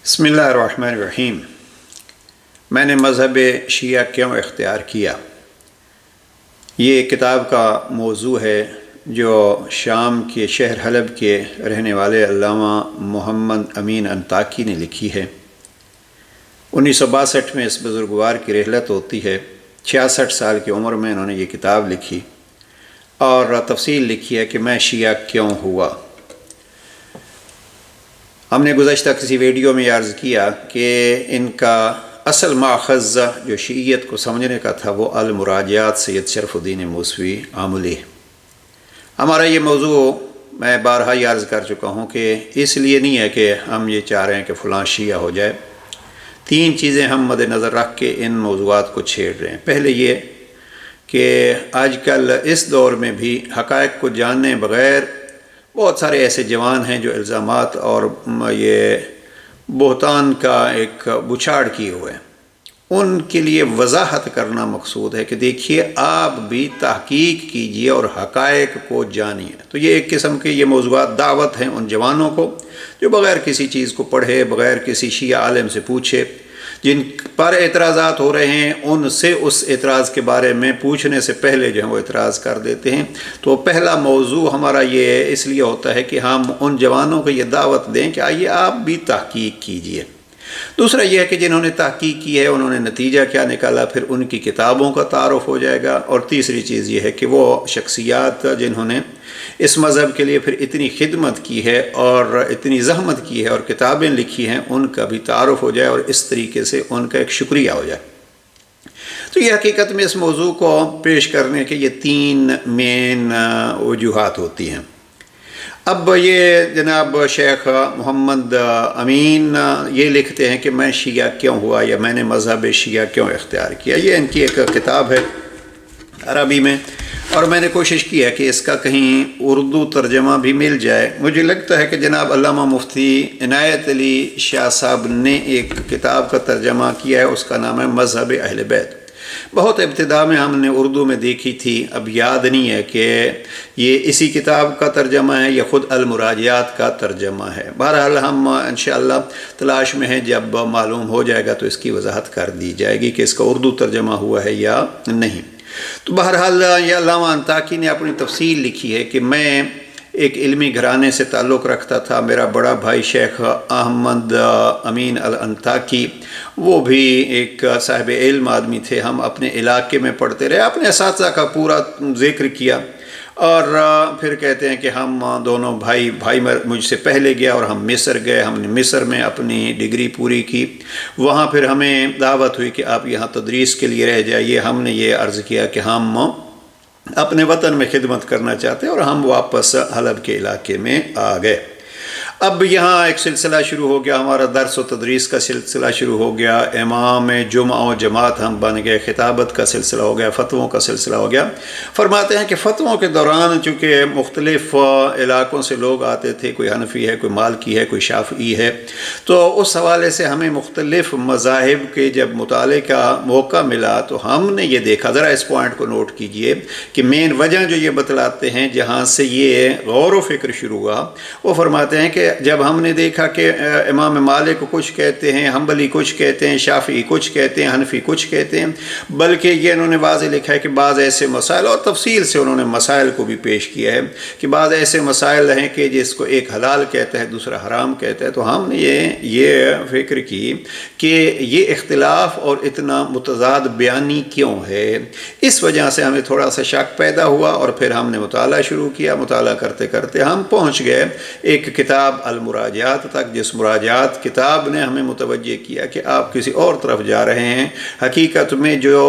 بسم اللہ الرحمن الرحیم۔ میں نے مذہب شیعہ کیوں اختیار کیا، یہ کتاب کا موضوع ہے جو شام کے شہر حلب کے رہنے والے علامہ محمد امین انطاکی نے لکھی ہے۔ 1962 میں اس بزرگوار کی رحلت ہوتی ہے۔ 66 سال کی عمر میں انہوں نے یہ کتاب لکھی اور تفصیل لکھی ہے کہ میں شیعہ کیوں ہوا۔ ہم نے گزشتہ کسی ویڈیو میں عرض کیا کہ ان کا اصل ماخذ جو شیعیت کو سمجھنے کا تھا وہ المراجعات سید شرف الدین موسوی عاملی۔ ہمارا یہ موضوع میں بارہا ہی عرض کر چکا ہوں کہ اس لیے نہیں ہے کہ ہم یہ چاہ رہے ہیں کہ فلاں شیعہ ہو جائے۔ 3 چیزیں ہم مد نظر رکھ کے ان موضوعات کو چھیڑ رہے ہیں۔ پہلے یہ کہ آج کل اس دور میں بھی حقائق کو جاننے بغیر بہت سارے ایسے جوان ہیں جو الزامات اور یہ بہتان کا ایک بچھاڑ کیے ہوئے ہیں۔ ان کے لیے وضاحت کرنا مقصود ہے کہ دیکھیے آپ بھی تحقیق کیجئے اور حقائق کو جانیے۔ تو یہ ایک قسم کے یہ موضوعات دعوت ہیں ان جوانوں کو جو بغیر کسی چیز کو پڑھے، بغیر کسی شیعہ عالم سے پوچھے، جن پر اعتراضات ہو رہے ہیں ان سے اس اعتراض کے بارے میں پوچھنے سے پہلے جو ہے وہ اعتراض کر دیتے ہیں۔ تو پہلا موضوع ہمارا یہ اس لیے ہوتا ہے کہ ہم ان جوانوں کو یہ دعوت دیں کہ آئیے آپ بھی تحقیق کیجئے۔ دوسرا یہ ہے کہ جنہوں نے تحقیق کی ہے انہوں نے نتیجہ کیا نکالا، پھر ان کی کتابوں کا تعارف ہو جائے گا۔ اور تیسری چیز یہ ہے کہ وہ شخصیات جنہوں نے اس مذہب کے لیے پھر اتنی خدمت کی ہے اور اتنی زحمت کی ہے اور کتابیں لکھی ہیں ان کا بھی تعارف ہو جائے اور اس طریقے سے ان کا ایک شکریہ ہو جائے۔ تو یہ حقیقت میں اس موضوع کو پیش کرنے کے یہ 3 مین وجوہات ہوتی ہیں۔ اب یہ جناب شیخ محمد امین یہ لکھتے ہیں کہ میں شیعہ کیوں ہوا یا میں نے مذہب شیعہ کیوں اختیار کیا۔ یہ ان کی ایک کتاب ہے عربی میں اور میں نے کوشش کی ہے کہ اس کا کہیں اردو ترجمہ بھی مل جائے۔ مجھے لگتا ہے کہ جناب علامہ مفتی عنایت علی شاہ صاحب نے ایک کتاب کا ترجمہ کیا ہے، اس کا نام ہے مذہب اہل بیت۔ بہت ابتدا میں ہم نے اردو میں دیکھی تھی، اب یاد نہیں ہے کہ یہ اسی کتاب کا ترجمہ ہے یا خود المراجعات کا ترجمہ ہے۔ بہرحال ہم انشاءاللہ تلاش میں ہیں، جب معلوم ہو جائے گا تو اس کی وضاحت کر دی جائے گی کہ اس کا اردو ترجمہ ہوا ہے یا نہیں۔ تو بہرحال یہ علامہ انطاکی نے اپنی تفصیل لکھی ہے کہ میں ایک علمی گھرانے سے تعلق رکھتا تھا۔ میرا بڑا بھائی شیخ احمد امین الانطاکی وہ بھی ایک صاحب علم آدمی تھے۔ ہم اپنے علاقے میں پڑھتے رہے، اپنے اساتذہ کا پورا ذکر کیا اور پھر کہتے ہیں کہ ہم دونوں بھائی مجھ سے پہلے گیا اور ہم مصر گئے۔ ہم نے مصر میں اپنی ڈگری پوری کی، وہاں پھر ہمیں دعوت ہوئی کہ آپ یہاں تدریس کے لیے رہ جائیے۔ ہم نے یہ عرض کیا کہ ہم اپنے وطن میں خدمت کرنا چاہتے ہیں اور ہم واپس حلب کے علاقے میں آ گئے۔ اب یہاں ایک سلسلہ شروع ہو گیا، ہمارا درس و تدریس کا سلسلہ شروع ہو گیا، امام جمعہ و جماعت ہم بن گئے، خطابت کا سلسلہ ہو گیا، فتووں کا سلسلہ ہو گیا۔ فرماتے ہیں کہ فتووں کے دوران چونکہ مختلف علاقوں سے لوگ آتے تھے، کوئی حنفی ہے، کوئی مالکی ہے، کوئی شافعی ہے، تو اس حوالے سے ہمیں مختلف مذاہب کے جب مطالعے کا موقع ملا تو ہم نے یہ دیکھا، ذرا اس پوائنٹ کو نوٹ کیجئے کہ مین وجہ جو یہ بتلاتے ہیں جہاں سے یہ غور و فکر شروع ہوا، وہ فرماتے ہیں کہ جب ہم نے دیکھا کہ امام مالک کچھ کہتے ہیں، حنبلی کچھ کہتے ہیں، شافعی کچھ کہتے ہیں، حنفی کچھ کہتے ہیں، بلکہ یہ انہوں نے واضح لکھا ہے کہ بعض ایسے مسائل، اور تفصیل سے انہوں نے مسائل کو بھی پیش کیا ہے کہ بعض ایسے مسائل ہیں کہ جس کو ایک حلال کہتا ہے دوسرا حرام کہتا ہے۔ تو ہم نے یہ فکر کی کہ یہ اختلاف اور اتنا متضاد بیانی کیوں ہے۔ اس وجہ سے ہمیں تھوڑا سا شک پیدا ہوا اور پھر ہم نے مطالعہ شروع کیا۔ مطالعہ کرتے کرتے ہم پہنچ گئے ایک کتاب المراجعات تک، جس مراجعات کتاب نے ہمیں متوجہ کیا کہ آپ کسی اور طرف جا رہے ہیں۔ حقیقت میں جو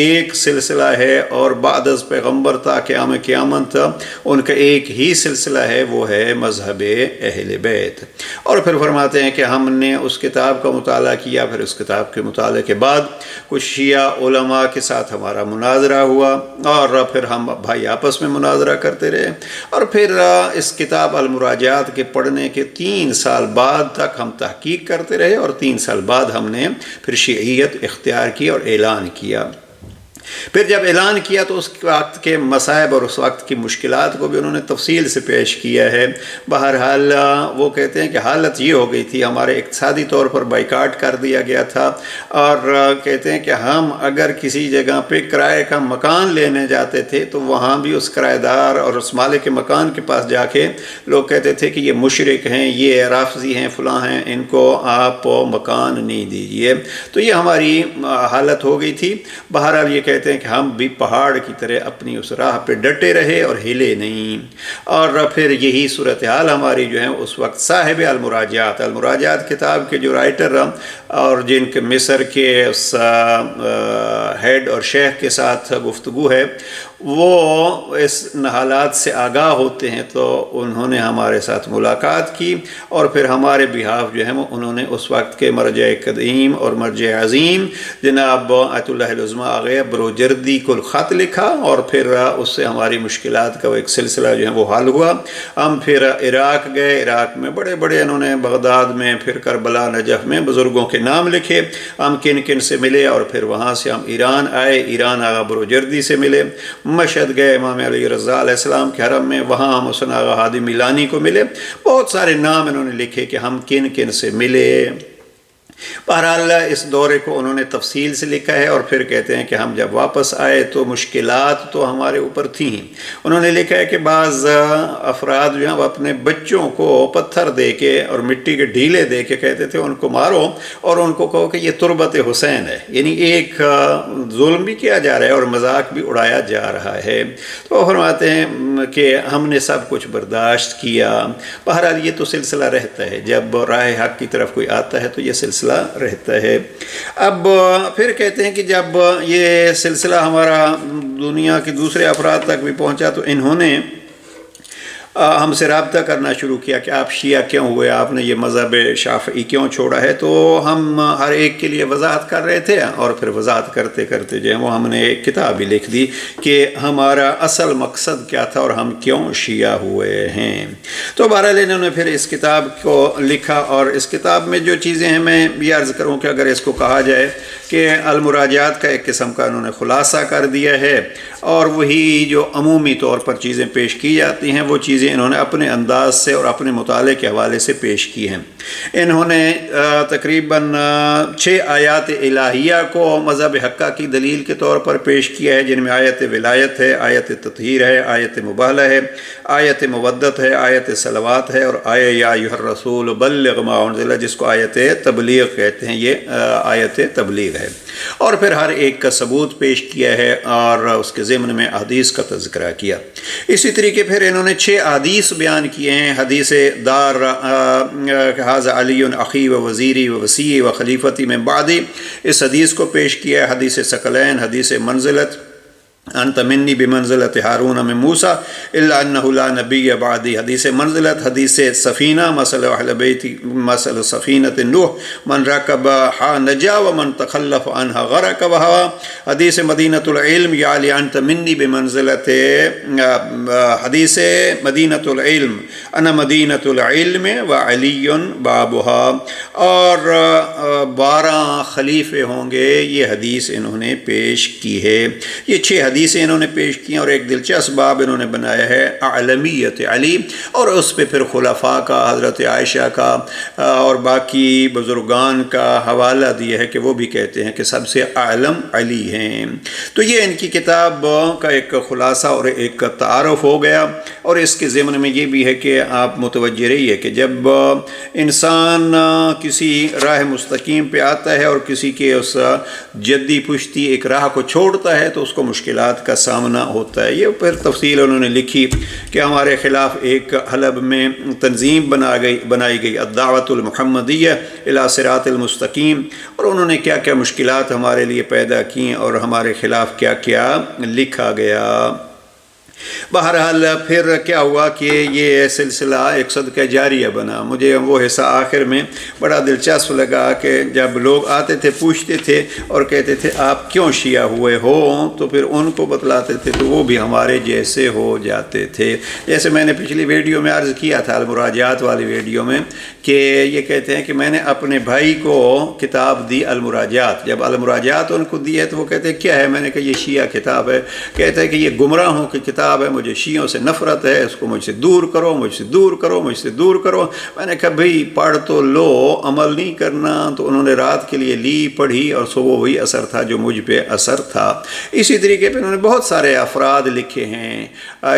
ایک سلسلہ ہے اور بعد از پیغمبر تا قیام قیامت ان کا ایک ہی سلسلہ ہے، وہ ہے مذہب اہل بیت۔ اور پھر فرماتے ہیں کہ ہم نے اس کتاب کا مطالعہ کیا، پھر اس کتاب کے مطالعے کے بعد کچھ شیعہ علماء کے ساتھ ہمارا مناظرہ ہوا اور پھر ہم بھائی آپس میں مناظرہ کرتے رہے، اور پھر اس کتاب المراجعات کے پڑھنے کے 3 سال بعد تک ہم تحقیق کرتے رہے اور 3 سال بعد ہم نے پھر شیعیت اختیار کی اور اعلان کیا۔ پھر جب اعلان کیا تو اس وقت کے مصائب اور اس وقت کی مشکلات کو بھی انہوں نے تفصیل سے پیش کیا ہے۔ بہرحال وہ کہتے ہیں کہ حالت یہ ہو گئی تھی، ہمارے اقتصادی طور پر بائیکاٹ کر دیا گیا تھا، اور کہتے ہیں کہ ہم اگر کسی جگہ پہ کرائے کا مکان لینے جاتے تھے تو وہاں بھی اس کرایہ دار اور اس مالک مکان کے پاس جا کے لوگ کہتے تھے کہ یہ مشرک ہیں، یہ رافضی ہیں، فلاں ہیں، ان کو آپ مکان نہیں دیجیے۔ تو یہ ہماری حالت ہو گئی تھی۔ بہرحال یہ کہتے ہیں کہ ہم بھی پہاڑ کی طرح اپنی اس راہ پہ ڈٹے رہے اور ہلے نہیں، اور پھر یہی صورتحال ہماری جو ہے اس وقت صاحب المراجعات کتاب کے جو رائٹر اور جن کے مصر کے اس ہیڈ اور شیخ کے ساتھ گفتگو ہے، وہ اس حالات سے آگاہ ہوتے ہیں، تو انہوں نے ہمارے ساتھ ملاقات کی، اور پھر ہمارے بہاف جو ہے وہ انہوں نے اس وقت کے مرجع قدیم اور مرجع عظیم جناب آیت اللہ العظمیٰ آغا بروجردی کو خط لکھا، اور پھر اس سے ہماری مشکلات کا وہ ایک سلسلہ جو ہے وہ حل ہوا۔ ہم پھر عراق گئے، عراق میں بڑے بڑے انہوں نے بغداد میں، پھر کربلا، نجف میں بزرگوں کے نام لکھے، ہم کن کن سے ملے، اور پھر وہاں سے ہم ایران آئے، ایران آغا بروجردی سے ملے، مشہد گئے امام علی رضا علیہ السلام کے حرم میں، وہاں ہم حسن آغا ہادی میلانی کو ملے۔ بہت سارے نام انہوں نے لکھے کہ ہم کن کن سے ملے۔ بہرحال اس دورے کو انہوں نے تفصیل سے لکھا ہے، اور پھر کہتے ہیں کہ ہم جب واپس آئے تو مشکلات تو ہمارے اوپر تھیں۔ انہوں نے لکھا ہے کہ بعض افراد جو ہیں وہ اپنے بچوں کو پتھر دے کے اور مٹی کے ڈھیلے دے کے کہتے تھے ان کو مارو اور ان کو کہو کہ یہ تربت حسین ہے، یعنی ایک ظلم بھی کیا جا رہا ہے اور مذاق بھی اڑایا جا رہا ہے۔ تو وہ فرماتے ہیں کہ ہم نے سب کچھ برداشت کیا۔ بہرحال یہ تو سلسلہ رہتا ہے، جب راہ حق کی طرف کوئی آتا ہے تو یہ سلسلہ رہتا ہے۔ اب پھر کہتے ہیں کہ جب یہ سلسلہ ہمارا دنیا کے دوسرے افراد تک بھی پہنچا تو انہوں نے ہم سے رابطہ کرنا شروع کیا کہ آپ شیعہ کیوں ہوئے، آپ نے یہ مذہب شافعی کیوں چھوڑا ہے۔ تو ہم ہر ایک کے لیے وضاحت کر رہے تھے، اور پھر وضاحت کرتے کرتے جو ہے وہ ہم نے ایک کتاب بھی لکھ دی کہ ہمارا اصل مقصد کیا تھا اور ہم کیوں شیعہ ہوئے ہیں۔ تو بہرحال انہوں نے پھر اس کتاب کو لکھا، اور اس کتاب میں جو چیزیں ہیں میں یہ عرض کروں کہ اگر اس کو کہا جائے کہ المراجعات کا ایک قسم کا انہوں نے خلاصہ کر دیا ہے، اور وہی جو عمومی طور پر چیزیں پیش کی جاتی ہیں وہ چیزیں انہوں نے اپنے انداز سے اور اپنے مطالعے کے حوالے سے پیش کی ہیں۔ انہوں نے تقریباً 6 آیات الہیہ کو مذہب حقہ کی دلیل کے طور پر پیش کیا ہے، جن میں آیت ولایت ہے، آیت تطہیر ہے، آیت مباہلہ ہے، آیت مودت ہے، آیت صلوات ہے، اور یا ایھا الرسول بلغ ما انزل، جس کو آیت تبلیغ کہتے ہیں، یہ آیت تبلیغ ہے۔ اور پھر ہر ایک کا ثبوت پیش کیا ہے، اور اس کے ضمن میں احادیث کا تذکرہ کیا۔ اسی طریقے پھر انہوں نے 6 احادیث بیان کیے ہیں۔ حدیث دار ھذا علی اخی و وزیری و وصی و خلیفتی من بعدی، اس حدیث کو پیش کیا ہے۔ حدیث ثقلین، حدیث منزلت، انت منی بمنزلت ہارون من موسیٰ الا انہ لا نبی بعدی، حدیث منزلت، حدیث سفینہ، مثل اہل بیت مثل سفینۃ نوح من رکبہا نجا ومن تخلف عنہا غرق وہوا، حدیث مدینۃ العلم یا علی انت منی بمنزلت، حدیث مدینۃ العلم انا مدینۃ العلم وعلی بابہا، اور 12 خلیفے ہوں گے، یہ حدیث انہوں نے پیش کی ہے۔ یہ 6 حدیثیں انہوں نے پیش کی ہیں، اور ایک دلچسپ باب انہوں نے بنایا ہے اعلمیت علی، اور اس پہ پھر خلفاء کا، حضرت عائشہ کا اور باقی بزرگان کا حوالہ دیا ہے کہ وہ بھی کہتے ہیں کہ سب سے اعلم علی ہیں۔ تو یہ ان کی کتاب کا ایک خلاصہ اور ایک تعارف ہو گیا، اور اس کے ضمن میں یہ بھی ہے کہ آپ متوجہ رہیے کہ جب انسان کسی راہ مستقیم پہ آتا ہے اور کسی کے اس جدی پشتی ایک راہ کو چھوڑتا ہے تو اس کو مشکلات کا سامنا ہوتا ہے۔ یہ پھر تفصیل انہوں نے لکھی کہ ہمارے خلاف ایک حلب میں تنظیم بنائی گئی الدعوۃ المحمدیہ الی صراط المستقیم، اور انہوں نے کیا کیا مشکلات ہمارے لیے پیدا کیں اور ہمارے خلاف کیا کیا لکھا گیا۔ بہرحال پھر کیا ہوا کہ یہ سلسلہ ایک صدقہ جاریہ بنا. مجھے وہ حصہ آخر میں بڑا دلچسپ لگا کہ جب لوگ آتے تھے پوچھتے تھے اور کہتے تھے آپ کیوں شیعہ ہوئے ہو، تو پھر ان کو بتلاتے تھے تو وہ بھی ہمارے جیسے ہو جاتے تھے. جیسے میں نے پچھلی ویڈیو میں عرض کیا تھا، المراجعات والی ویڈیو میں، کہ یہ کہتے ہیں کہ میں نے اپنے بھائی کو کتاب دی المراجعات. جب المراجعات ان کو دی ہے تو وہ کہتے ہیں کیا ہے؟ میں نے کہا یہ شیعہ کتاب ہے. کہتے ہیں کہ یہ گمراہوں کی کتاب ہے، مجھے شیعوں سے نفرت ہے، اس کو مجھ سے دور کرو، مجھ سے دور کرو، مجھ سے دور کرو. میں نے کہا بھئی پڑھ تو لو، عمل نہیں کرنا. تو انہوں نے رات کے لیے لی، پڑھی، اور صبح وہی اثر تھا جو مجھ پہ اثر تھا. اسی طریقے پہ انہوں نے بہت سارے افراد لکھے ہیں.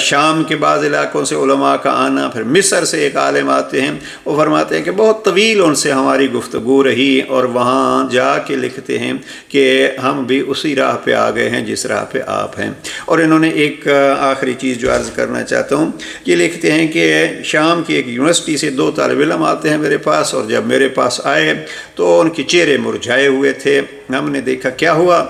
شام کے بعض علاقوں سے علماء کا آنا، پھر مصر سے ایک عالم آتے ہیں، وہ فرماتے ہیں کہ بہت طویل ان سے ہماری گفتگو رہی، اور وہاں جا کے لکھتے ہیں کہ ہم بھی اسی راہ پہ آ گئے ہیں جس راہ پہ آپ ہیں. اور انہوں نے ایک آخری چیز جو عرض کرنا چاہتا ہوں، یہ لکھتے ہیں کہ شام کی ایک یونیورسٹی سے 2 طالب علم آتے ہیں میرے پاس، اور جب میرے پاس آئے تو ان کے چہرے مرجھائے ہوئے تھے. ہم نے دیکھا کیا ہوا،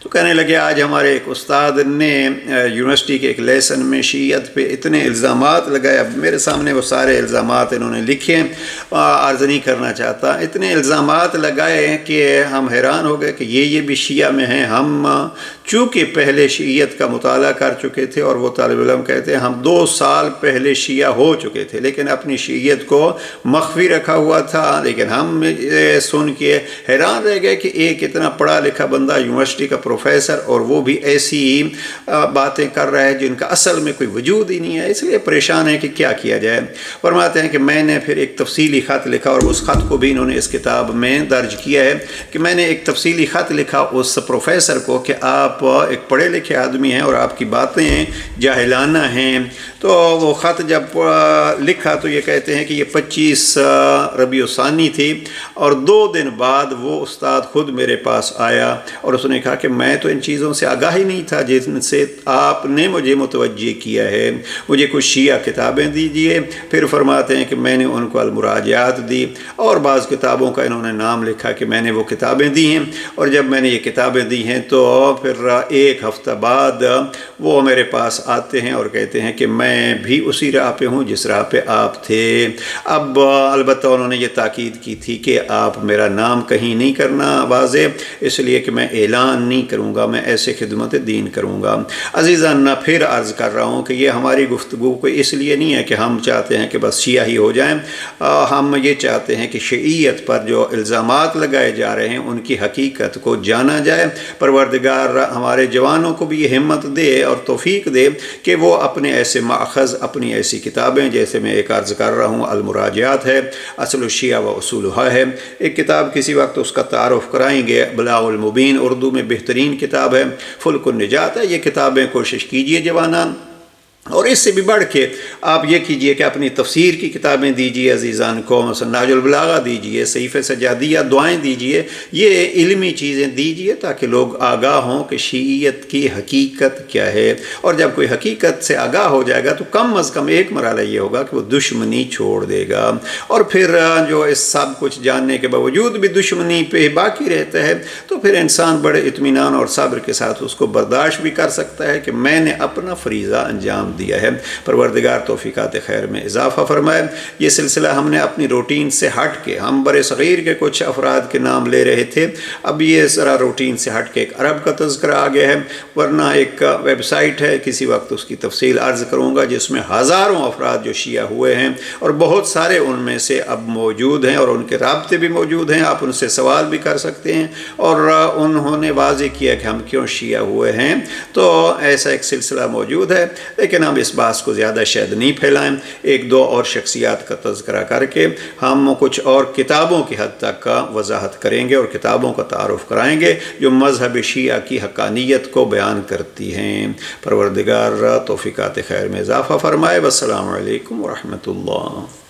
تو کہنے لگے آج ہمارے ایک استاد نے یونیورسٹی کے ایک لیسن میں شیعت پہ اتنے الزامات لگائے. اب میرے سامنے وہ سارے الزامات انہوں نے لکھے، عرض نہیں کرنا چاہتا. اتنے الزامات لگائے کہ ہم حیران ہو گئے کہ یہ بھی شیعہ میں ہیں. ہم چونکہ پہلے شیعت کا مطالعہ کر چکے تھے، اور وہ طالب علم کہتے ہیں ہم 2 سال پہلے شیعہ ہو چکے تھے، لیکن اپنی شیعت کو مخفی رکھا ہوا تھا. لیکن ہم سن کے حیران رہ گئے کہ ایک اتنا پڑھا لکھا بندہ، یونیورسٹی کا پروفیسر، اور وہ بھی ایسی باتیں کر رہا ہے جن کا اصل میں کوئی وجود ہی نہیں ہے. اس لیے پریشان ہے کہ کیا کیا جائے. فرماتے ہیں کہ میں نے پھر ایک تفصیلی خط لکھا، اور اس خط کو بھی انہوں نے اس کتاب میں درج کیا ہے کہ میں نے ایک تفصیلی خط لکھا اس پروفیسر کو کہ آپ ایک پڑھے لکھے آدمی ہیں اور آپ کی باتیں جاہلانہ ہیں. تو وہ خط جب لکھا تو یہ کہتے ہیں کہ یہ 25 ربیع الثانی تھی، اور 2 دن بعد وہ استاد خود میرے پاس آیا اور اس نے کہا کہ میں تو ان چیزوں سے آگاہی نہیں تھا جن سے آپ نے مجھے متوجہ کیا ہے، مجھے کچھ شیعہ کتابیں دیجئے. پھر فرماتے ہیں کہ میں نے ان کو المراجعات دی، اور بعض کتابوں کا انہوں نے نام لکھا کہ میں نے وہ کتابیں دی ہیں. اور جب میں نے یہ کتابیں دی ہیں تو پھر 1 ہفتہ بعد وہ میرے پاس آتے ہیں اور کہتے ہیں کہ میں بھی اسی راہ پہ ہوں جس راہ پہ آپ تھے. اب البتہ انہوں نے یہ تاکید کی تھی کہ آپ میرا نام کہیں نہیں کرنا واضح، اس لیے کہ میں اعلان نہیں کروں گا، میں ایسے خدمت دین کروں گا. عزیزان، پھر عرض کر رہا ہوں کہ یہ ہماری گفتگو کو اس لیے نہیں ہے کہ ہم چاہتے ہیں کہ بس شیعہ ہی ہو جائیں. ہم یہ چاہتے ہیں کہ شیعیت پر جو الزامات لگائے جا رہے ہیں ان کی حقیقت کو جانا جائے. پروردگار ہمارے جوانوں کو بھی یہ ہمت دے اور توفیق دے کہ وہ اپنے ایسے ماخذ، اپنی ایسی کتابیں، جیسے میں ایک عرض کر رہا ہوں المراجعات ہے، اصل الشیعہ و اصولها ہے، ایک کتاب کسی وقت اس کا تعارف کرائیں گے، بلاغ المبین، اردو میں بہترین کتاب ہے، فلک النجات ہے. یہ کتابیں کوشش کیجئے جوانان. اور اس سے بھی بڑھ کے آپ یہ کیجئے کہ اپنی تفسیر کی کتابیں دیجئے عزیزان کو، مثلا نہج البلاغہ دیجئے، صحیفہ سجادیہ، دعائیں دیجئے، یہ علمی چیزیں دیجئے تاکہ لوگ آگاہ ہوں کہ شیعیت کی حقیقت کیا ہے. اور جب کوئی حقیقت سے آگاہ ہو جائے گا تو کم از کم ایک مرحلہ یہ ہوگا کہ وہ دشمنی چھوڑ دے گا. اور پھر جو اس سب کچھ جاننے کے باوجود بھی دشمنی پہ باقی رہتا ہے تو پھر انسان بڑے اطمینان اور صبر کے ساتھ اس کو برداشت بھی کر سکتا ہے کہ میں نے اپنا فریضہ انجام دیا ہے. پروردگار توفیقات خیر میں اضافہ فرمائے. یہ سلسلہ ہم نے اپنی روٹین سے ہٹ کے، ہم بر صغیر کے کچھ افراد کے نام لے رہے تھے، اب یہ ذرا روٹین سے ہٹ کے ایک عرب کا تذکرہ آ گیا ہے. ورنہ ایک ویب سائٹ ہے، کسی وقت اس کی تفصیل عرض کروں گا، جس میں ہزاروں افراد جو شیعہ ہوئے ہیں، اور بہت سارے ان میں سے اب موجود ہیں اور ان کے رابطے بھی موجود ہیں. آپ ان سے سوال بھی کر سکتے ہیں، اور انہوں نے واضح کیا کہ ہم کیوں شیعہ ہوئے ہیں. تو ایسا ایک سلسلہ موجود ہے، لیکن ہم اس بات کو زیادہ شاید نہیں پھیلائیں. 1-2 اور شخصیات کا تذکرہ کر کے ہم کچھ اور کتابوں کی حد تک کا وضاحت کریں گے اور کتابوں کا تعارف کرائیں گے جو مذہب شیعہ کی حقانیت کو بیان کرتی ہیں. پروردگار توفیقات خیر میں اضافہ فرمائے. والسلام علیکم ورحمۃ اللہ.